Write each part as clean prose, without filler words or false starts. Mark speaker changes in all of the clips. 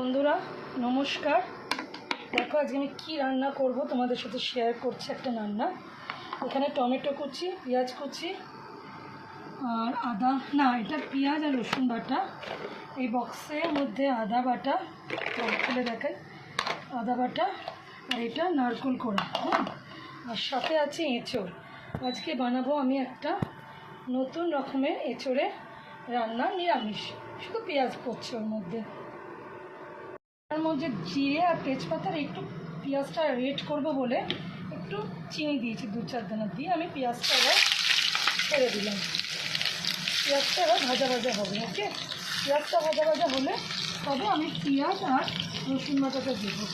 Speaker 1: বন্ধুরা নমস্কার। দেখো আজকে আমি কী রান্না করব তোমাদের সাথে শেয়ার করছি। একটা রান্না, এখানে টমেটো কুচি, পেঁয়াজ কুচি আর আদা, না এটা পেঁয়াজ আর রসুন বাটা, এই বক্সের মধ্যে আদা বাটা, খুলে দেখাই, আদা বাটা, আর এটা নারকেল কোড়া, আর সাথে আছে এঁচড়। আজকে বানাবো আমি একটা নতুন রকমের এঁচড়ে রান্না, নিরামিষ, শুধু পেঁয়াজ পড়ছে ওর মধ্যে। তার মধ্যে জিরে আর তেজপাতার একটু পেঁয়াজটা রেড করবো বলে একটু চিনি দিয়েছি, 2-4 দানা দিয়ে আমি পেঁয়াজটা আবার ছেড়ে দিলাম। পেঁয়াজটা আবার ভাজা ভাজা হবে। ওকে, পেঁয়াজটা ভাজা ভাজা হলে তবে আমি পেঁয়াজ আর রসুন বাটাটা দেবো।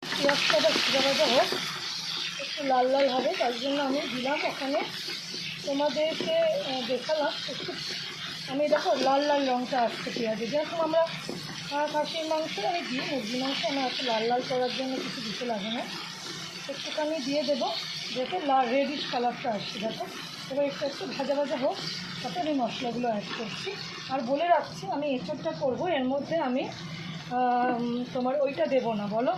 Speaker 1: পেঁয়াজটা আবার ভাজা ভাজা হোক, একটু লাল লাল হবে, তার জন্য আমি দিলাম ওখানে, তোমাদেরকে দেখালাম একটু। আমি দেখো লাল লাল রঙটা আসছে পেঁয়াজে, যেরকম আমরা খাসির মাংস আমি দিই, মুরগি মাংস আমার একটু লাল লাল করার জন্য কিছু দিতে লাগে না, একটুখানি দিয়ে দেবো যাতে রেডিশ কালারটা আসছে। দেখো এবার একটু একটু ভাজা ভাজা হোক, তাতে আমি মশলাগুলো অ্যাড করছি। আর বলে রাখছি, আমি এঁচড়টা করবো, এর মধ্যে আমি তোমার ওইটা দেবো না, বলো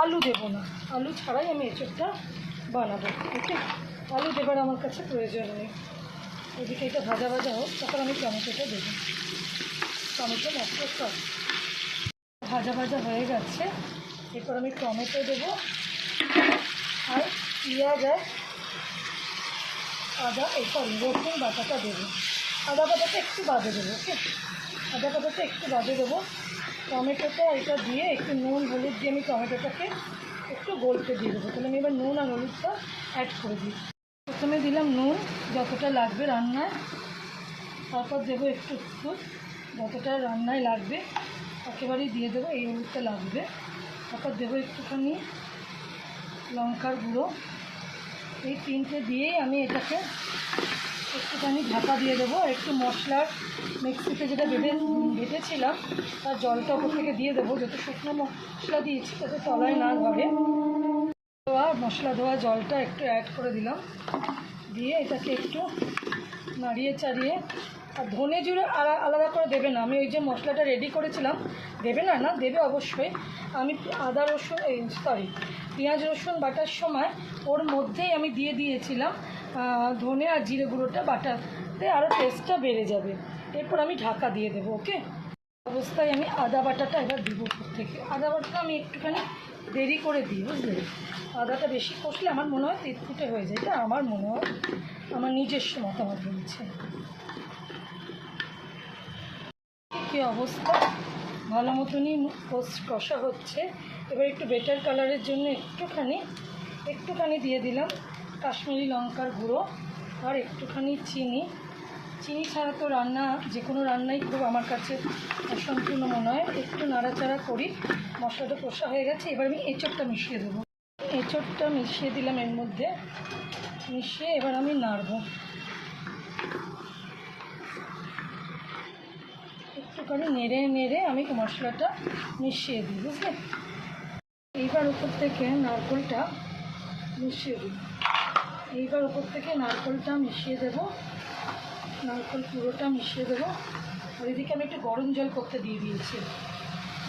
Speaker 1: আলু দেবো না, আলু ছাড়াই আমি এঁচড়টা বানাবো। ওকে, আলু দেবার আমার কাছে প্রয়োজন নেই। ওইদিকে এটা ভাজা ভাজা হোক, তখন আমি টমেটোটা দেবো। টমেটো মশলা সব ভাজা ভাজা হয়ে গেছে, এরপর আমি টমেটো দেবো আর পেঁয়াজ আর আদা, রসুন বাটাটা দেবো। আদা বাটাটা একটু বাদে দেবো। ওকে, আদা বাটাটা একটু বাদে দেবো। টমেটোটা এটা দিয়ে একটু নুন হলুদ দিয়ে আমি টমেটোটাকে একটু গলতে দিয়ে দেবো। তাহলে আমি এবার নুন আর হলুদটা অ্যাড করে দিই। প্রথমে দিলাম নুন যতটা লাগবে রান্নায়, তারপর দেবো একটু হলুদ যতটা রান্নায় লাগবে একেবারেই দিয়ে দেবো, এই হলুদটা লাগবে। তারপর দেবো একটুখানি লঙ্কার গুঁড়ো, এই তিনটে দিয়েই আমি এটাকে একটুখানি ঢাকা দিয়ে দেবো। একটু মশলার মিক্সিতে যেটা বেটেছিলাম তার জলটা ওপর থেকে দিয়ে দেবো, যত শুকনো মশলা দিয়েছি যাতে তলায় না ধরে। মশলা ধোয়া জলটা একটু অ্যাড করে দিলাম, দিয়ে এটাকে একটু নাড়িয়ে চাড়িয়ে, আর ধনে জিরে আলাদা করে দেবে না, আমি ওই যে মশলাটা রেডি করেছিলাম, দেবে না, না দেবে অবশ্যই। আমি আদা রসুন পেঁয়াজ রসুন বাটার সময় ওর মধ্যেই আমি দিয়ে দিয়েছিলাম ধনে আর জিরে গুঁড়োটা, বাটাতে আরও টেস্টটা বেড়ে যাবে। এরপর আমি ঢাকা দিয়ে দেবো। ওকে, অবস্থায় আমি আদা বাটাটা এবার দিব উপর থেকে। আদা বাটাটা আমি একটুখানি দেরি করে দিই, বুঝলে, আদাটা বেশি কষলে আমার মনে হয় তিতকুটে হয়ে যায়, এটা আমার মনে হয়, আমার নিজস্ব মতামত বলছে। কী অবস্থা, ভালো মতনই কষা হচ্ছে। এবার একটু বেটার কালারের জন্য একটুখানি দিয়ে দিলাম কাশ্মীরি লঙ্কার গুঁড়ো আর একটুখানি চিনি ছাড়া তো রান্না, যে কোনো রান্নাই খুব আমার কাছে অসম্পূর্ণ মনে হয়। একটু নাড়াচাড়া করি, মশলাটা কষা হয়ে গেছে। এবার আমি এঁচড়টা মিশিয়ে দেবো। এঁচড়টা মিশিয়ে দিলাম এর মধ্যে, মিশিয়ে এবার আমি নাড়ব। একটুখানি নেড়ে আমি মশলাটা মিশিয়ে দিই, বুঝলে। এইবার উপর থেকে নারকেলটা মিশিয়ে দিই, মিশিয়ে দেবো, নারকেল পুরোটা মিশিয়ে দেবো। আর এদিকে আমি একটু গরম জল করতে দিয়ে দিয়েছি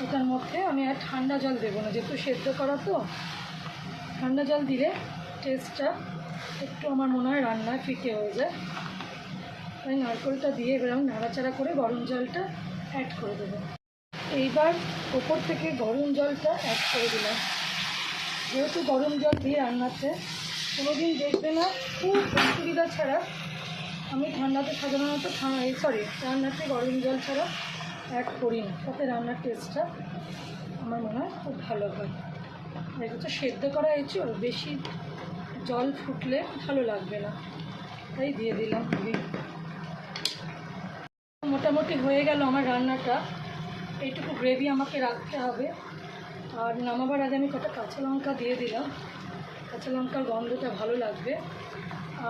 Speaker 1: এটার মধ্যে। আমি আর ঠান্ডা জল দেবো না, যেহেতু সেদ্ধ করা তো। ঠান্ডা জল দিলে টেস্টটা একটু আমার মনে হয় রান্নায় ফিকে হয়ে যায়, তাই নারকেলটা দিয়ে এবার আমি নাড়াচাড়া করে গরম জলটা অ্যাড করে দেবো। এইবার ওপর থেকে গরম জলটা অ্যাড করে দিলাম। যেহেতু গরম জল দিয়ে রান্নাতে কোনোদিন দেখবে না খুব অসুবিধা ছাড়া আমি ঠান্ডাতে সাধারণত রান্নাতে গরম জল ছাড়া অ্যাড করি না, তাতে রান্নার টেস্টটা আমার মনে হয় খুব ভালো হয়। এগুলো সেদ্ধ করা এঁচড়, বেশি জল ফুটলে ভালো লাগবে না, তাই দিয়ে দিলাম। মোটামুটি হয়ে গেল আমার রান্নাটা, এইটুকু গ্রেভি আমাকে রাখতে হবে। আর নামাবার আগে আমি কটা কাঁচা লঙ্কা দিয়ে দিলাম, কাঁচা লঙ্কার গন্ধটা ভালো লাগবে।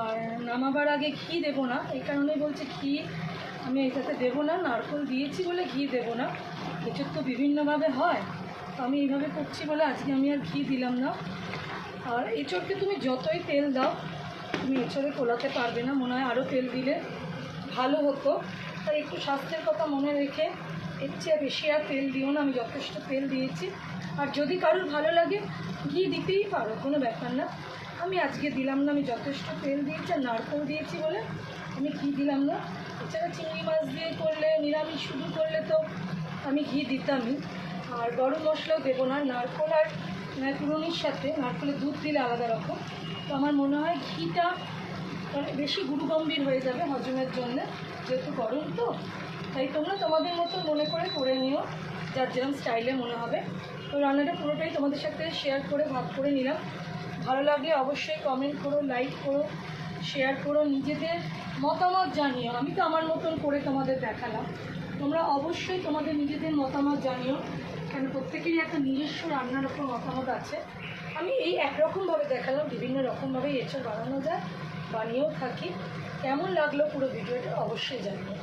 Speaker 1: আর নামাবার আগে ঘি দেবো না, এই কারণেই বলছি ঘি আমি এটাতে দেবো না, নারকেল দিয়েছি বলে ঘি দেবো না। এঁচড় তো বিভিন্নভাবে হয়, তো আমি এইভাবে করছি বলে আজকে আমি আর ঘি দিলাম না। আর এঁচড়কে তুমি যতই তেল দাও তুমি এঁচড়ে কোলাতে পারবে না, মনে হয় আরও তেল দিলে ভালো হতো। তাই একটু স্বাস্থ্যের কথা মনে রেখে এর চেয়ে বেশি আর তেল দিও না, আমি যথেষ্ট তেল দিয়েছি। আর যদি কারোর ভালো লাগে ঘি দিতেই পারো, কোনো ব্যাপার না। আমি আজকে দিলাম না, আমি যথেষ্ট তেল দিয়েছি আর নারকেল দিয়েছি বলে আমি ঘি দিলাম না। এছাড়া চিংড়ি মাছ দিয়ে করলে, নিরামিষ শুধু করলে তো আমি ঘি দিতামই। আর গরম মশলাও দেবো না, নারকেল আর পুরনির সাথে নারকেলের দুধ দিলে আলাদা রকম। তো আমার মনে হয় ঘিটা মানে বেশি গুরুগম্ভীর হয়ে যাবে হজমের জন্য, যেহেতু গরম তো। তাই তোমরা তোমাদের মতো মনে করে নিও, যার যেরকম স্টাইলে মনে হবে। তো রান্নাটা পুরোটাই তোমাদের সাথে শেয়ার করে ভাগ করে নিলাম। ভালো লাগলে অবশ্যই কমেন্ট করো, লাইক করো, শেয়ার করো, নিজেদের মতামত জানিও। আমি তো আমার মতন করে তোমাদের দেখালাম, তোমরা অবশ্যই তোমাদের নিজেদের মতামত জানিও, কেন প্রত্যেকেরই একটা নিজস্ব রান্নার ওপর মতামত আছে। আমি এই একরকমভাবে দেখালাম, বিভিন্ন রকমভাবেই এসব বানানো যায়, বানিয়েও থাকি। কেমন লাগলো পুরো ভিডিওটা অবশ্যই জানিও।